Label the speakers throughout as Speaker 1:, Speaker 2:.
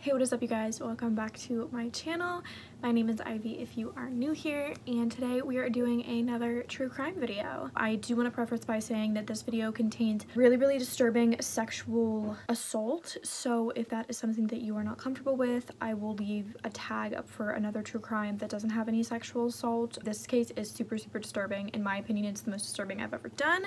Speaker 1: Hey, what is up you guys? Welcome back to my channel. My name is Ivy if you are new here, and today we are doing another true crime video. I do want to preface by saying that this video contains really disturbing sexual assault, so if that is something that you are not comfortable with, I will leave a tag up for another true crime that doesn't have any sexual assault. This case is super disturbing. In my opinion, it's the most disturbing I've ever done.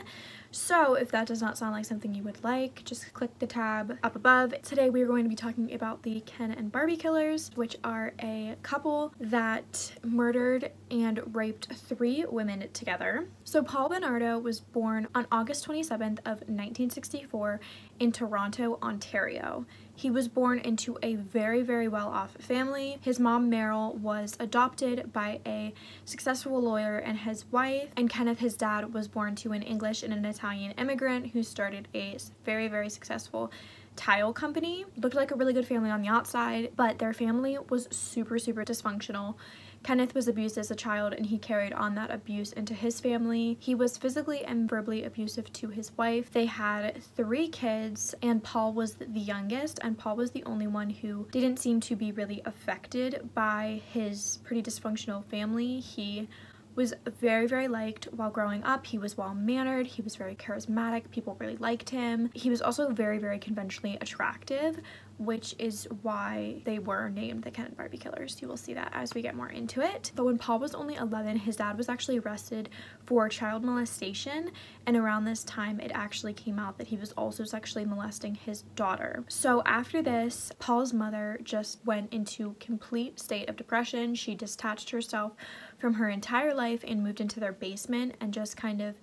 Speaker 1: So if that does not sound like something you would like, just click the tab up above. Today we are going to be talking about the Ken and Barbie killers, which are a couple that murdered and raped 3 women together. So Paul Bernardo was born on August 27th of 1964 in Toronto, Ontario. He was born into a very well-off family. His mom, Meryl, was adopted by a successful lawyer and his wife, and Kenneth, his dad, was born to an English and an Italian immigrant who started a very successful tile company. Looked like a really good family on the outside, but their family was super dysfunctional. Kenneth was abused as a child, and he carried on that abuse into his family. He was physically and verbally abusive to his wife. They had 3 kids, and Paul was the youngest, and Paul was the only one who didn't seem to be really affected by his pretty dysfunctional family. He was very liked while growing up. He was well-mannered, he was very charismatic, people really liked him. He was also very conventionally attractive, which is why they were named the Ken and Barbie killers. You will see that as we get more into it. But when Paul was only 11, his dad was actually arrested for child molestation, and around this time it actually came out that he was also sexually molesting his daughter. So after this, Paul's mother just went into complete state of depression. She detached herself from her entire life and moved into their basement and just kind of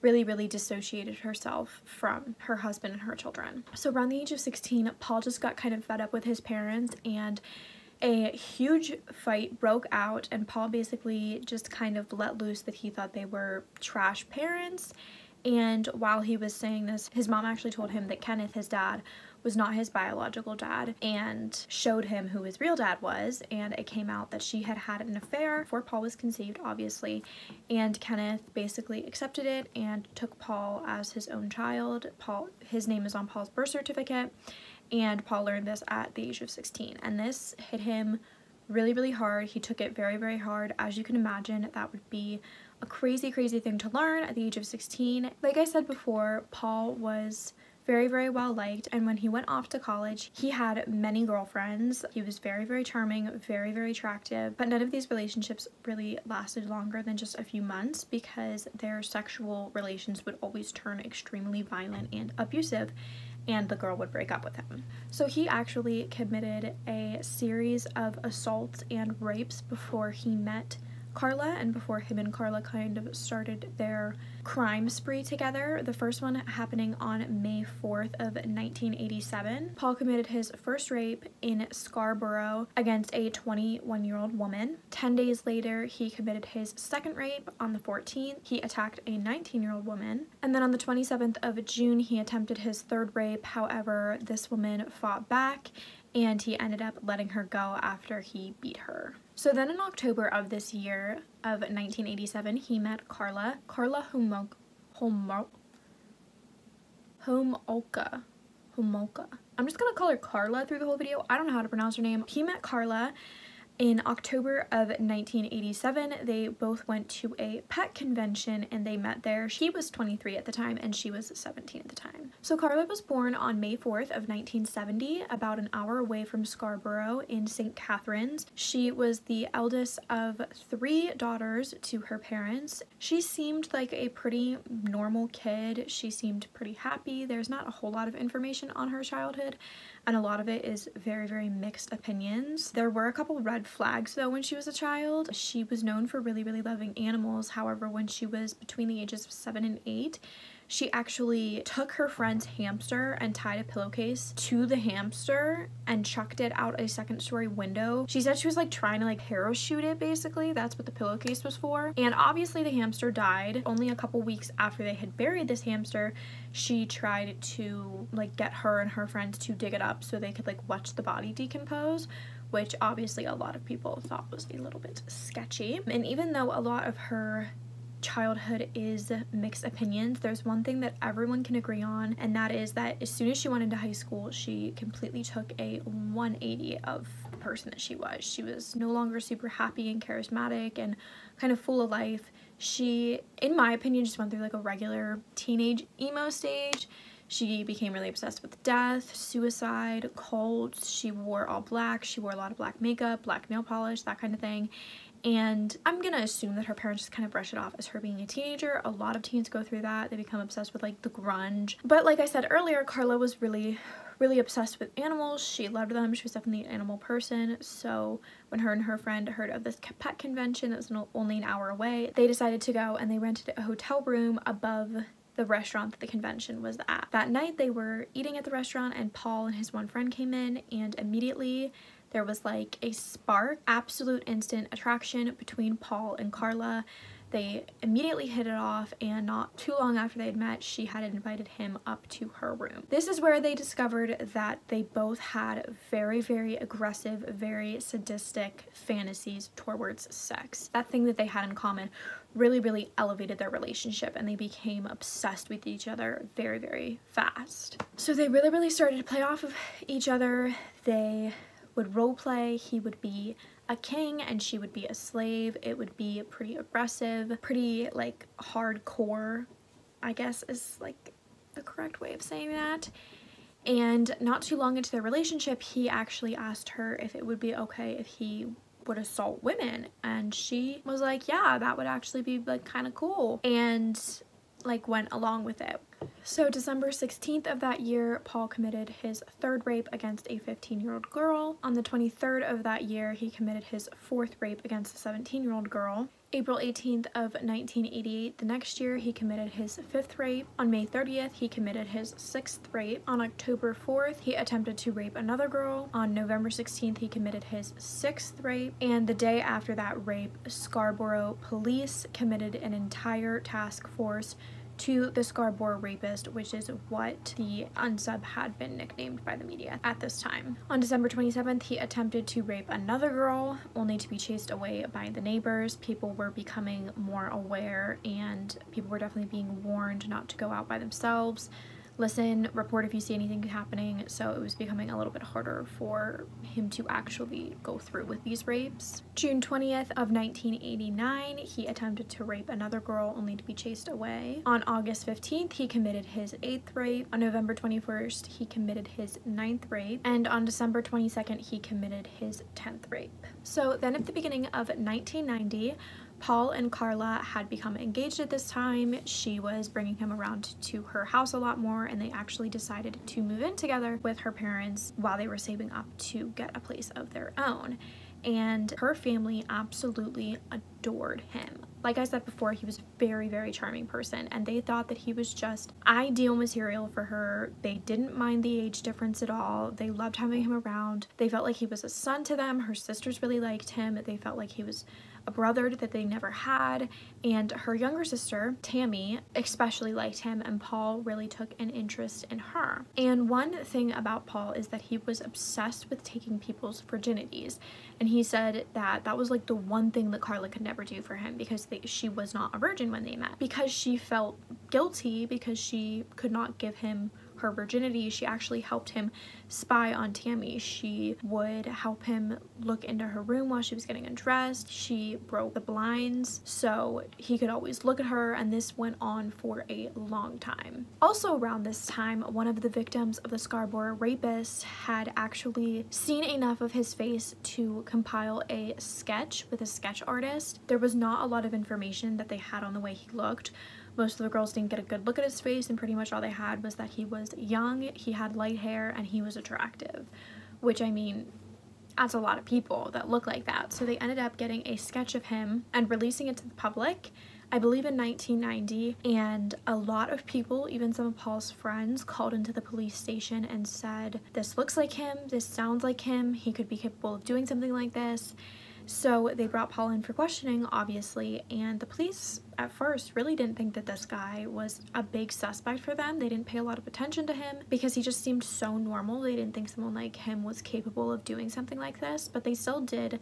Speaker 1: really dissociated herself from her husband and her children. So around the age of 16, Paul just got kind of fed up with his parents, and a huge fight broke out, and Paul basically just kind of let loose that he thought they were trash parents. And while he was saying this, his mom actually told him that Kenneth, his dad, was not his biological dad, and showed him who his real dad was, and it came out that she had had an affair before Paul was conceived, obviously, and Kenneth basically accepted it and took Paul as his own child. His name is on Paul's birth certificate, and Paul learned this at the age of 16, and this hit him really hard. He took it very hard. As you can imagine, that would be a crazy thing to learn at the age of 16. Like I said before, Paul was very well liked, and when he went off to college, he had many girlfriends. He was very charming, very attractive, but none of these relationships really lasted longer than just a few months because their sexual relations would always turn extremely violent and abusive, and the girl would break up with him. So he actually committed a series of assaults and rapes before he met Karla, and before him and Karla kind of started their crime spree together. The first one happening on May 4th of 1987. Paul committed his first rape in Scarborough against a 21-year-old woman. 10 days later, he committed his second rape on the 14th. He attacked a 19-year-old woman. And then on the 27th of June, he attempted his third rape. However, this woman fought back, and he ended up letting her go after he beat her. So then in October of this year of 1987, he met Karla Homolka. I'm just gonna call her Karla through the whole video. I don't know how to pronounce her name. He met Karla in October of 1987. They both went to a pet convention and they met there. He was 23 at the time and she was 17 at the time. So Karla was born on May 4th of 1970, about an hour away from Scarborough in St. Catharines. She was the eldest of 3 daughters to her parents. She seemed like a pretty normal kid. She seemed pretty happy. There's not a whole lot of information on her childhood, and a lot of it is very mixed opinions. There were a couple red flags though when she was a child. She was known for really loving animals. However, when she was between the ages of 7 and 8, she actually took her friend's hamster and tied a pillowcase to the hamster and chucked it out a 2nd-story window. She said she was like trying to like parachute it, basically. That's what the pillowcase was for. And obviously the hamster died. Only a couple weeks after they had buried this hamster, she tried to like get her and her friends to dig it up so they could like watch the body decompose, which obviously a lot of people thought was a little bit sketchy. And even though a lot of her childhood is mixed opinions. There's one thing that everyone can agree on, and that is that as soon as she went into high school, she completely took a 180 of the person that she was. She was no longer super happy and charismatic and kind of full of life. She, in my opinion, just went through like a regular teenage emo stage. She became really obsessed with death, suicide, cults. She wore all black. She wore a lot of black makeup, black nail polish, that kind of thing. And I'm gonna assume that her parents just kind of brush it off as her being a teenager. A lot of teens go through that. They become obsessed with like the grunge. But like I said earlier, Karla was really obsessed with animals. She loved them. She was definitely an animal person. So when her and her friend heard of this pet convention that was only an hour away, they decided to go, and they rented a hotel room above the restaurant that the convention was at. That night they were eating at the restaurant, and Paul and his one friend came in, and immediately there was like a spark, absolute instant attraction between Paul and Karla. They immediately hit it off, and not too long after they had met, she had invited him up to her room. This is where they discovered that they both had very, very aggressive, very sadistic fantasies towards sex. That thing that they had in common really elevated their relationship, and they became obsessed with each other very, very fast. So they really started to play off of each other. They would role play. He would be a king and she would be a slave. It would be pretty aggressive, pretty like hardcore, I guess is like the correct way of saying that. And not too long into their relationship, he actually asked her if it would be okay if he would assault women, and she was like, yeah, that would actually be like kind of cool, and like went along with it. So December 16th of that year, Paul committed his third rape against a 15-year-old girl. On the 23rd of that year, he committed his fourth rape against a 17-year-old girl. April 18th of 1988, the next year, he committed his fifth rape. On May 30th, he committed his sixth rape. On October 4th, he attempted to rape another girl. On November 16th, he committed his sixth rape. And the day after that rape, Scarborough police committed an entire task force to the Scarborough rapist, which is what the unsub had been nicknamed by the media at this time. On December 27th, he attempted to rape another girl, only to be chased away by the neighbors. People were becoming more aware, and people were definitely being warned not to go out by themselves. Listen, report if you see anything happening. So it was becoming a little bit harder for him to actually go through with these rapes. June 20th of 1989, he attempted to rape another girl, only to be chased away. On August 15th, he committed his 8th rape. On November 21st, he committed his 9th rape. And on December 22nd, he committed his 10th rape. So then at the beginning of 1990, Paul and Karla had become engaged at this time. She was bringing him around to her house a lot more, and they actually decided to move in together with her parents while they were saving up to get a place of their own. And her family absolutely adored him. Like I said before, he was a very, very charming person, and they thought that he was just ideal material for her. They didn't mind the age difference at all. They loved having him around. They felt like he was a son to them. Her sisters really liked him. They felt like he was a brother that they never had, and her younger sister, Tammy, especially liked him, and Paul really took an interest in her. And one thing about Paul is that he was obsessed with taking people's virginities, and he said that that was like the one thing that Karla could never do for him, because she was not a virgin when they met. Because she felt guilty because she could not give him her virginity, she actually helped him spy on Tammy. She would help him look into her room while she was getting undressed. She broke the blinds so he could always look at her, and this went on for a long time. Also around this time, one of the victims of the Scarborough rapist had actually seen enough of his face to compile a sketch with a sketch artist. There was not a lot of information that they had on the way he looked. Most of the girls didn't get a good look at his face, and pretty much all they had was that he was young, he had light hair, and he was attractive. Which, I mean, that's a lot of people that look like that. So they ended up getting a sketch of him and releasing it to the public, I believe in 1990, and a lot of people, even some of Paul's friends, called into the police station and said, this looks like him, this sounds like him, he could be capable of doing something like this. So they brought Paul in for questioning, obviously, and the police at first really didn't think that this guy was a big suspect for them. They didn't pay a lot of attention to him because he just seemed so normal. They didn't think someone like him was capable of doing something like this, but they still did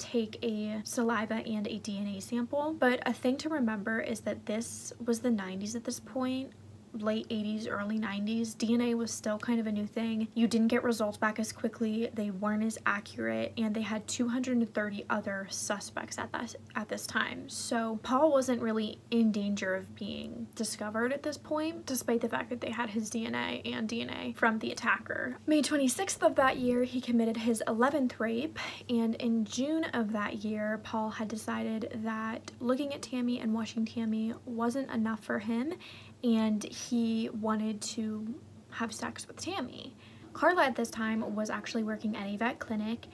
Speaker 1: take a saliva and a DNA sample. But a thing to remember is that this was the 90s at this point. Late 80s, early 90s. DNA was still kind of a new thing. You didn't get results back as quickly, they weren't as accurate, and they had 230 other suspects at this time. So Paul wasn't really in danger of being discovered at this point, despite the fact that they had his DNA and DNA from the attacker. May 26th of that year, he committed his 11th rape, and in June of that year, Paul had decided that looking at Tammy and watching Tammy wasn't enough for him, and he wanted to have sex with Tammy. Karla at this time was actually working at a vet clinic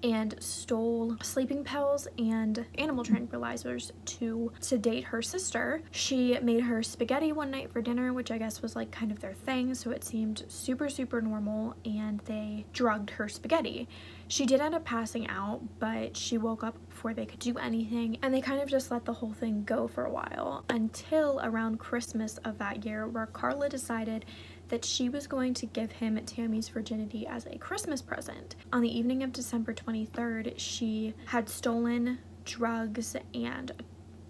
Speaker 1: and stole sleeping pills and animal tranquilizers to sedate her sister. She made her spaghetti one night for dinner, which I guess was like kind of their thing, so it seemed super, super normal, and they drugged her spaghetti. She did end up passing out, but she woke up before they could do anything, and they kind of just let the whole thing go for a while until around Christmas of that year, where Karla decided that she was going to give him Tammy's virginity as a Christmas present. On the evening of December 23rd, she had stolen drugs and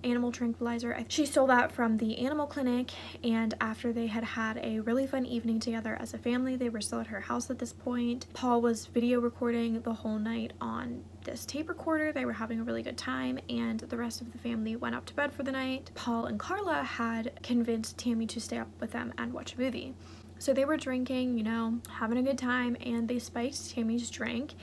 Speaker 1: animal tranquilizer. She stole that from the animal clinic, and after they had had a really fun evening together as a family, they were still at her house at this point. Paul was video recording the whole night on this tape recorder. They were having a really good time, and the rest of the family went up to bed for the night. Paul and Karla had convinced Tammy to stay up with them and watch a movie. So they were drinking, you know, having a good time, and they spiked Tammy's drink,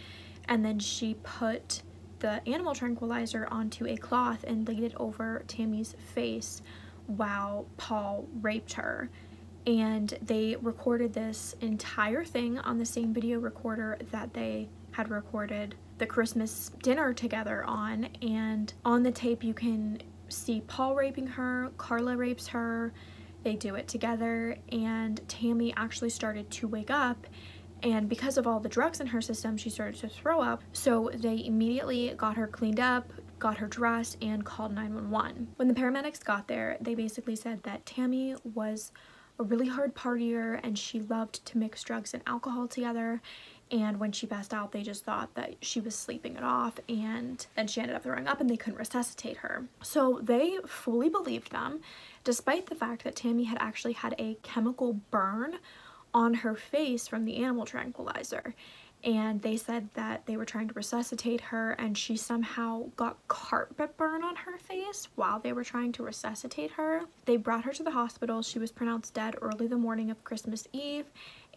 Speaker 1: and then she put the animal tranquilizer onto a cloth and laid it over Tammy's face while Paul raped her. And they recorded this entire thing on the same video recorder that they had recorded the Christmas dinner together on. And on the tape you can see Paul raping her, Karla rapes her, they do it together, and Tammy actually started to wake up, and because of all the drugs in her system, she started to throw up. So they immediately got her cleaned up, got her dressed, and called 911. When the paramedics got there, they basically said that Tammy was a really hard partier and she loved to mix drugs and alcohol together, and when she passed out, they just thought that she was sleeping it off, and then she ended up throwing up and they couldn't resuscitate her. So they fully believed them, despite the fact that Tammy had actually had a chemical burn on her face from the animal tranquilizer, and they said that they were trying to resuscitate her and she somehow got carpet burn on her face while they were trying to resuscitate her. They brought her to the hospital. She was pronounced dead early the morning of Christmas Eve,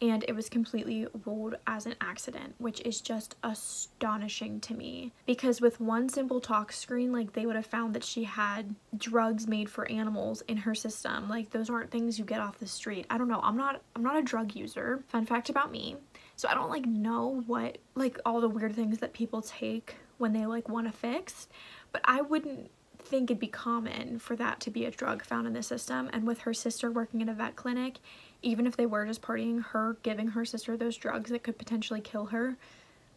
Speaker 1: and it was completely ruled as an accident, which is just astonishing to me, because with one simple talk screen, like, they would have found that she had drugs made for animals in her system. Like, those aren't things you get off the street. I don't know, I'm not a drug user, fun fact about me, so I don't like know what, like, all the weird things that people take when they like want to fix, but I wouldn't think it'd be common for that to be a drug found in the system. And with her sister working in a vet clinic, even if they were just partying, her giving her sister those drugs that could potentially kill her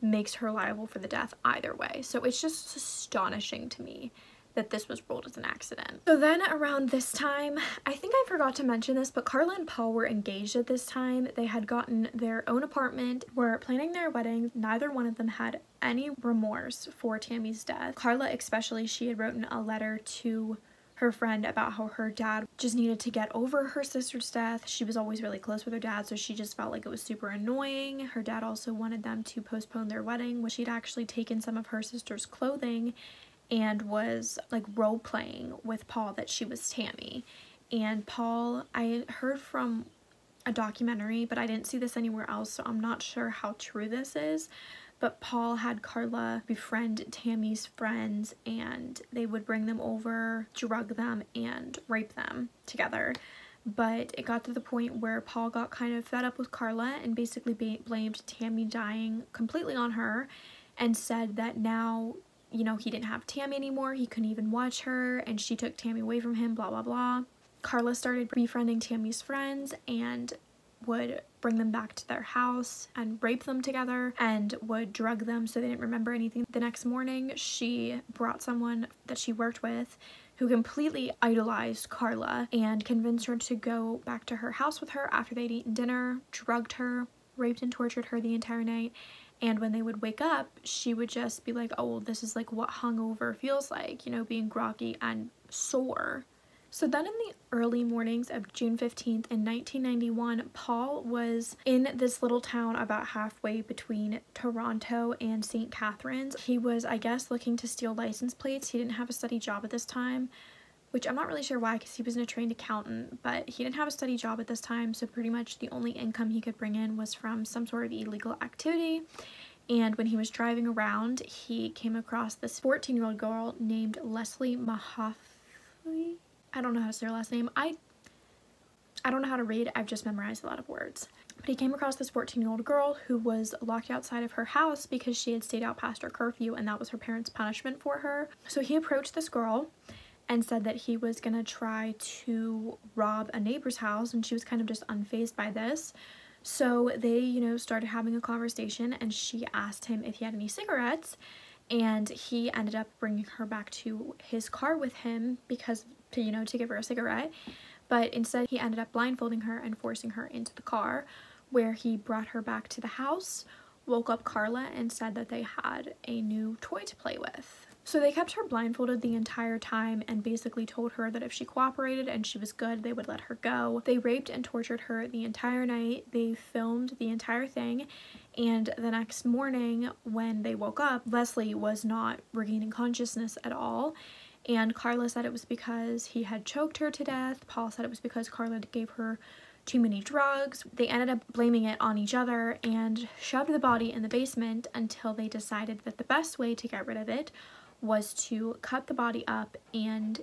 Speaker 1: makes her liable for the death either way. So it's just astonishing to me that this was ruled as an accident. So then around this time, I think I forgot to mention this, but Karla and Paul were engaged at this time. They had gotten their own apartment, were planning their wedding. Neither one of them had any remorse for Tammy's death. Karla especially, she had written a letter to her friend about how her dad just needed to get over her sister's death. She was always really close with her dad, so she just felt like it was super annoying. Her dad also wanted them to postpone their wedding, which she'd actually taken some of her sister's clothing and was like role playing with Paul that she was Tammy. And Paul, I heard from a documentary, but I didn't see this anywhere else, so I'm not sure how true this is, but Paul had Karla befriend Tammy's friends, and they would bring them over, drug them, and rape them together. But it got to the point where Paul got kind of fed up with Karla and basically blamed Tammy dying completely on her, and said that now, you know, he didn't have Tammy anymore, he couldn't even watch her, and she took Tammy away from him, blah blah blah. Karla started befriending Tammy's friends and would bring them back to their house and rape them together, and would drug them so they didn't remember anything. The next morning, she brought someone that she worked with who completely idolized Karla and convinced her to go back to her house with her after they'd eaten dinner, drugged her, raped and tortured her the entire night, And when they would wake up, she would just be like, oh, well, this is like what hungover feels like, you know, being groggy and sore. So then in the early mornings of June 15th in 1991, Paul was in this little town about halfway between Toronto and St. Catharines. He was, I guess, looking to steal license plates. He didn't have a steady job at this time, which I'm not really sure why because he wasn't a trained accountant, but he didn't have a steady job at this time, so pretty much the only income he could bring in was from some sort of illegal activity. And when he was driving around, he came across this 14-year-old girl named Leslie Mahaffey. I don't know how to say her last name. I don't know how to read. I've just memorized a lot of words. But he came across this 14-year-old girl who was locked outside of her house because she had stayed out past her curfew, and that was her parents' punishment for her. So he approached this girl and said that he was gonna try to rob a neighbor's house, and she was kind of just unfazed by this. So they, you know, started having a conversation, and she asked him if he had any cigarettes, and he ended up bringing her back to his car with him because to give her a cigarette. But instead he ended up blindfolding her and forcing her into the car, where he brought her back to the house, woke up Karla, and said that they had a new toy to play with. So they kept her blindfolded the entire time and basically told her that if she cooperated and she was good, they would let her go. They raped and tortured her the entire night. They filmed the entire thing, and the next morning when they woke up, Leslie was not regaining consciousness at all. And Karla said it was because he had choked her to death. Paul said it was because Karla gave her too many drugs. They ended up blaming it on each other and shoved the body in the basement until they decided that the best way to get rid of it was to cut the body up and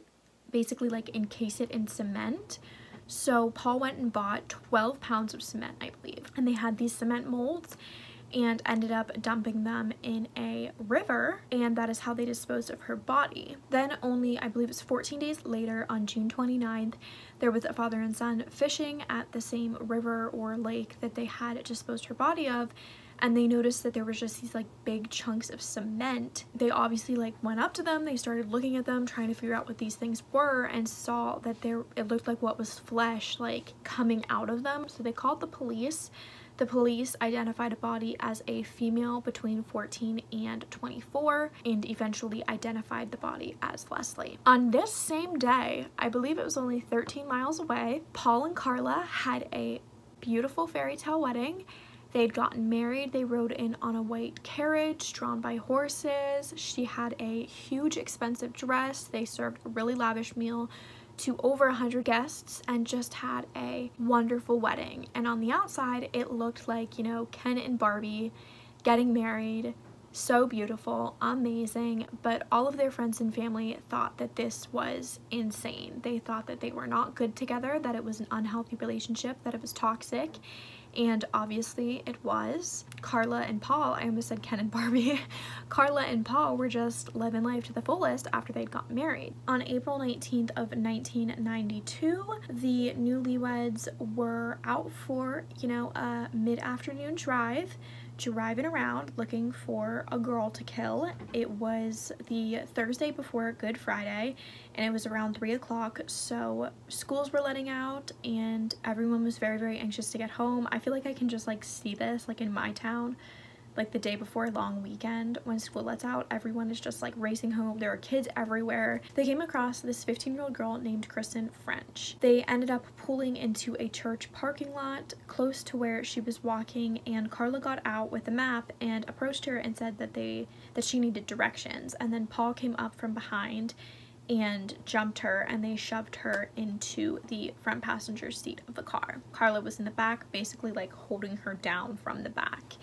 Speaker 1: basically like encase it in cement. So Paul went and bought 12 pounds of cement, I believe. And they had these cement molds and ended up dumping them in a river, and that is how they disposed of her body. Then only, I believe it's 14 days later, on June 29th, there was a father and son fishing at the same river or lake that they had disposed her body of, and they noticed that there was just these like big chunks of cement. They obviously like went up to them, they started looking at them, trying to figure out what these things were, and saw that it looked like what was flesh like coming out of them. So they called the police. The police identified a body as a female between 14 and 24 and eventually identified the body as Leslie. On this same day, I believe it was only 13 miles away, Paul and Karla had a beautiful fairy tale wedding. They'd gotten married. They rode in on a white carriage drawn by horses. She had a huge expensive dress. They served a really lavish meal to over 100 guests and just had a wonderful wedding. And on the outside, it looked like, you know, Ken and Barbie getting married. So beautiful, amazing, but all of their friends and family thought that this was insane. They thought that they were not good together, that it was an unhealthy relationship, that it was toxic, and obviously it was. Karla and Paul, I almost said Ken and Barbie, Karla and Paul were just living life to the fullest after they'd got married. On April 19th of 1992, the newlyweds were out for, you know, a mid-afternoon drive, driving around looking for a girl to kill. It was the Thursday before Good Friday, and it was around 3 o'clock, so schools were letting out and everyone was very, very anxious to get home. I feel like I can just like see this like in my town, like the day before a long weekend when school lets out, everyone is just like racing home. There are kids everywhere. They came across this 15-year-old girl named Kristen French. They ended up pulling into a church parking lot close to where she was walking, and Karla got out with a map and approached her and said that she needed directions. And then Paul came up from behind and jumped her, and they shoved her into the front passenger seat of the car. Karla was in the back, basically like holding her down from the back,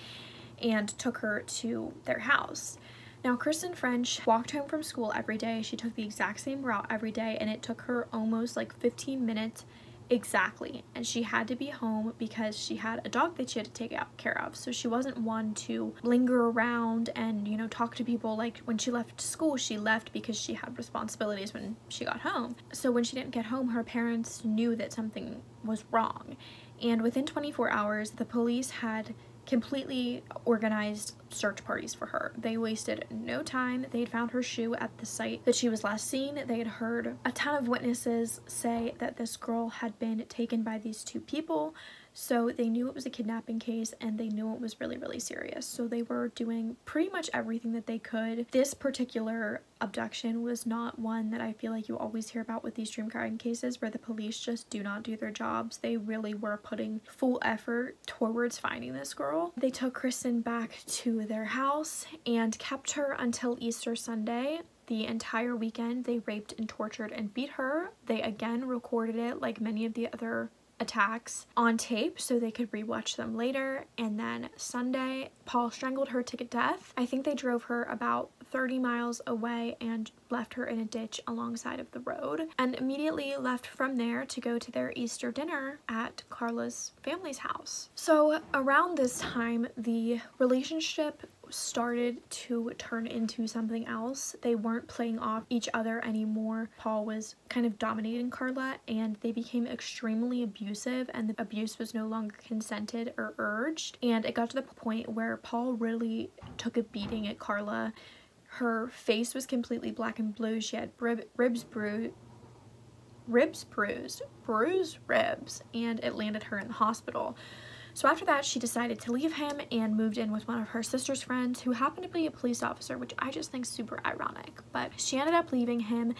Speaker 1: and took her to their house. Now, Kristen French walked home from school every day. She took the exact same route every day, and it took her almost like 15 minutes exactly. And she had to be home because she had a dog that she had to take care of. So she wasn't one to linger around and, you know, talk to people. Like when she left school, she left because she had responsibilities when she got home. So when she didn't get home, her parents knew that something was wrong. And within 24 hours, the police had completely organized search parties for her. They wasted no time. They had found her shoe at the site that she was last seen. They had heard a ton of witnesses say that this girl had been taken by these two people. So they knew it was a kidnapping case and they knew it was really, really serious. So they were doing pretty much everything that they could. This particular abduction was not one that I feel like you always hear about with these true crime cases where the police just do not do their jobs. They really were putting full effort towards finding this girl. They took Kristen back to their house and kept her until Easter Sunday. The entire weekend they raped and tortured and beat her. They again recorded it like many of the other attacks on tape so they could rewatch them later. And then Sunday, Paul strangled her to death. I think they drove her about 30 miles away and left her in a ditch alongside of the road, and immediately left from there to go to their Easter dinner at Karla's family's house. So around this time, the relationship started to turn into something else. They weren't playing off each other anymore. Paul was kind of dominating Karla and they became extremely abusive, and the abuse was no longer consented or urged, and it got to the point where Paul really took a beating at Karla. Her face was completely black and blue. She had bruised ribs, and it landed her in the hospital. So after that, she decided to leave him and moved in with one of her sister's friends who happened to be a police officer, which I just think is super ironic. But she ended up leaving him,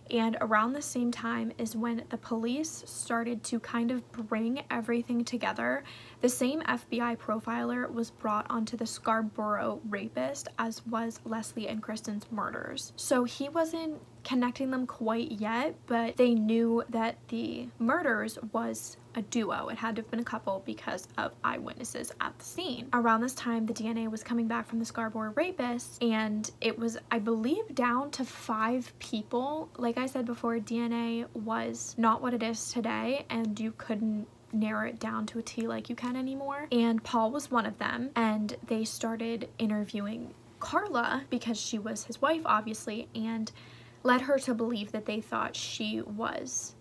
Speaker 1: and around the same time is when the police started to kind of bring everything together. The same FBI profiler was brought onto the Scarborough rapist as was Leslie and Kristen's murders. So he wasn't connecting them quite yet, but they knew that the murders was a duo. It had to have been a couple because of eyewitnesses at the scene. Around this time, the DNA was coming back from the Scarborough rapists, and it was, I believe, down to 5 people. Like I said before, DNA was not what it is today, and you couldn't narrow it down to a T like you can anymore. And Paul was one of them, and they started interviewing Karla because she was his wife, obviously, and led her to believe that they thought she was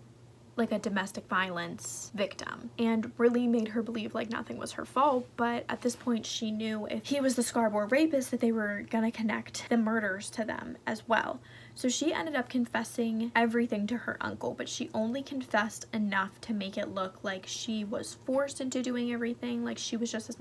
Speaker 1: like a domestic violence victim, and really made her believe like nothing was her fault. But at this point, she knew if he was the Scarborough rapist that they were gonna connect the murders to them as well. So she ended up confessing everything to her uncle, but she only confessed enough to make it look like she was forced into doing everything, like she was just as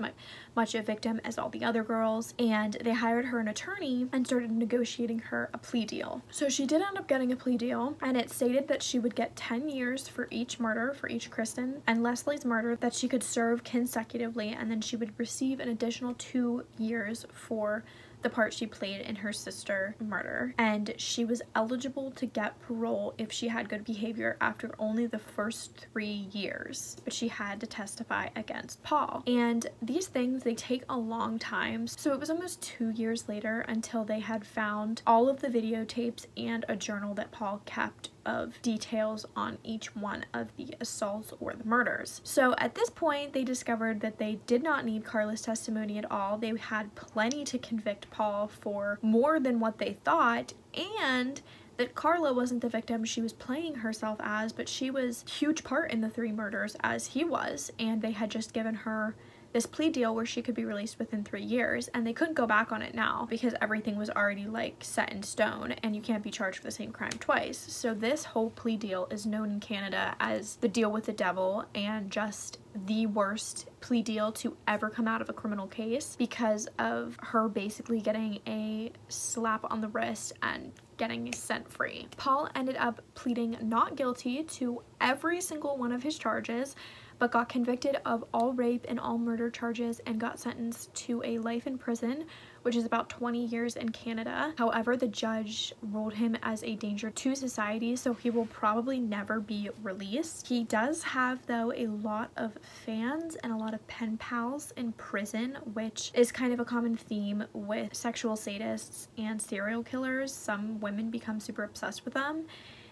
Speaker 1: much a victim as all the other girls. And they hired her an attorney and started negotiating her a plea deal. So she did end up getting a plea deal, and it stated that she would get 10 years for each murder, for each Kristen and Leslie's murder, that she could serve consecutively, and then she would receive an additional 2 years for the part she played in her sister murder. And she was eligible to get parole if she had good behavior after only the first 3 years, but she had to testify against Paul. And these things, they take a long time, so it was almost 2 years later until they had found all of the videotapes and a journal that Paul kept of details on each one of the assaults or the murders. So at this point, they discovered that they did not need Karla's testimony at all. They had plenty to convict Paul for more than what they thought, and that Karla wasn't the victim she was playing herself as, but she was a huge part in the 3 murders as he was, and they had just given her this plea deal where she could be released within 3 years, and they couldn't go back on it now because everything was already like set in stone and you can't be charged for the same crime twice. So this whole plea deal is known in Canada as the deal with the devil, and just the worst plea deal to ever come out of a criminal case because of her basically getting a slap on the wrist and getting set free. Paul ended up pleading not guilty to every single one of his charges, but got convicted of all rape and all murder charges and got sentenced to a life in prison, which is about 20 years in Canada. However, the judge ruled him as a danger to society, so he will probably never be released. He does have, though, a lot of fans and a lot of pen pals in prison, which is kind of a common theme with sexual sadists and serial killers. Some women become super obsessed with them.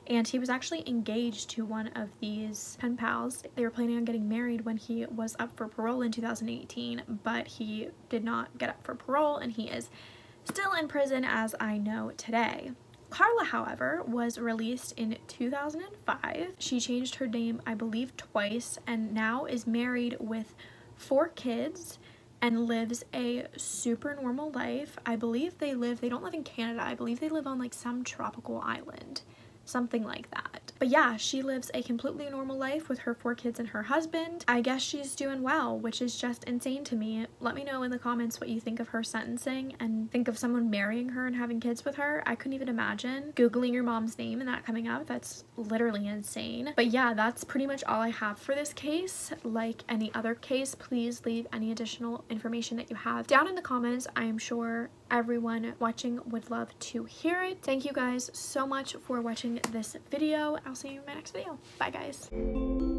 Speaker 1: And he was actually engaged to one of these pen pals. They were planning on getting married when he was up for parole in 2018, but he did not get up for parole, and he is still in prison as I know today. Karla, however, was released in 2005. She changed her name, I believe, twice, and now is married with 4 kids and lives a super normal life. I believe they don't live in Canada. I believe they live on like some tropical island. Something like that. But yeah, she lives a completely normal life with her 4 kids and her husband. I guess she's doing well, which is just insane to me. Let me know in the comments what you think of her sentencing, and think of someone marrying her and having kids with her. I couldn't even imagine Googling your mom's name and that coming up. That's literally insane. But yeah, that's pretty much all I have for this case. Like any other case, please leave any additional information that you have down in the comments. I am sure everyone watching would love to hear it. Thank you guys so much for watching this video. I'll see you in my next video. Bye guys.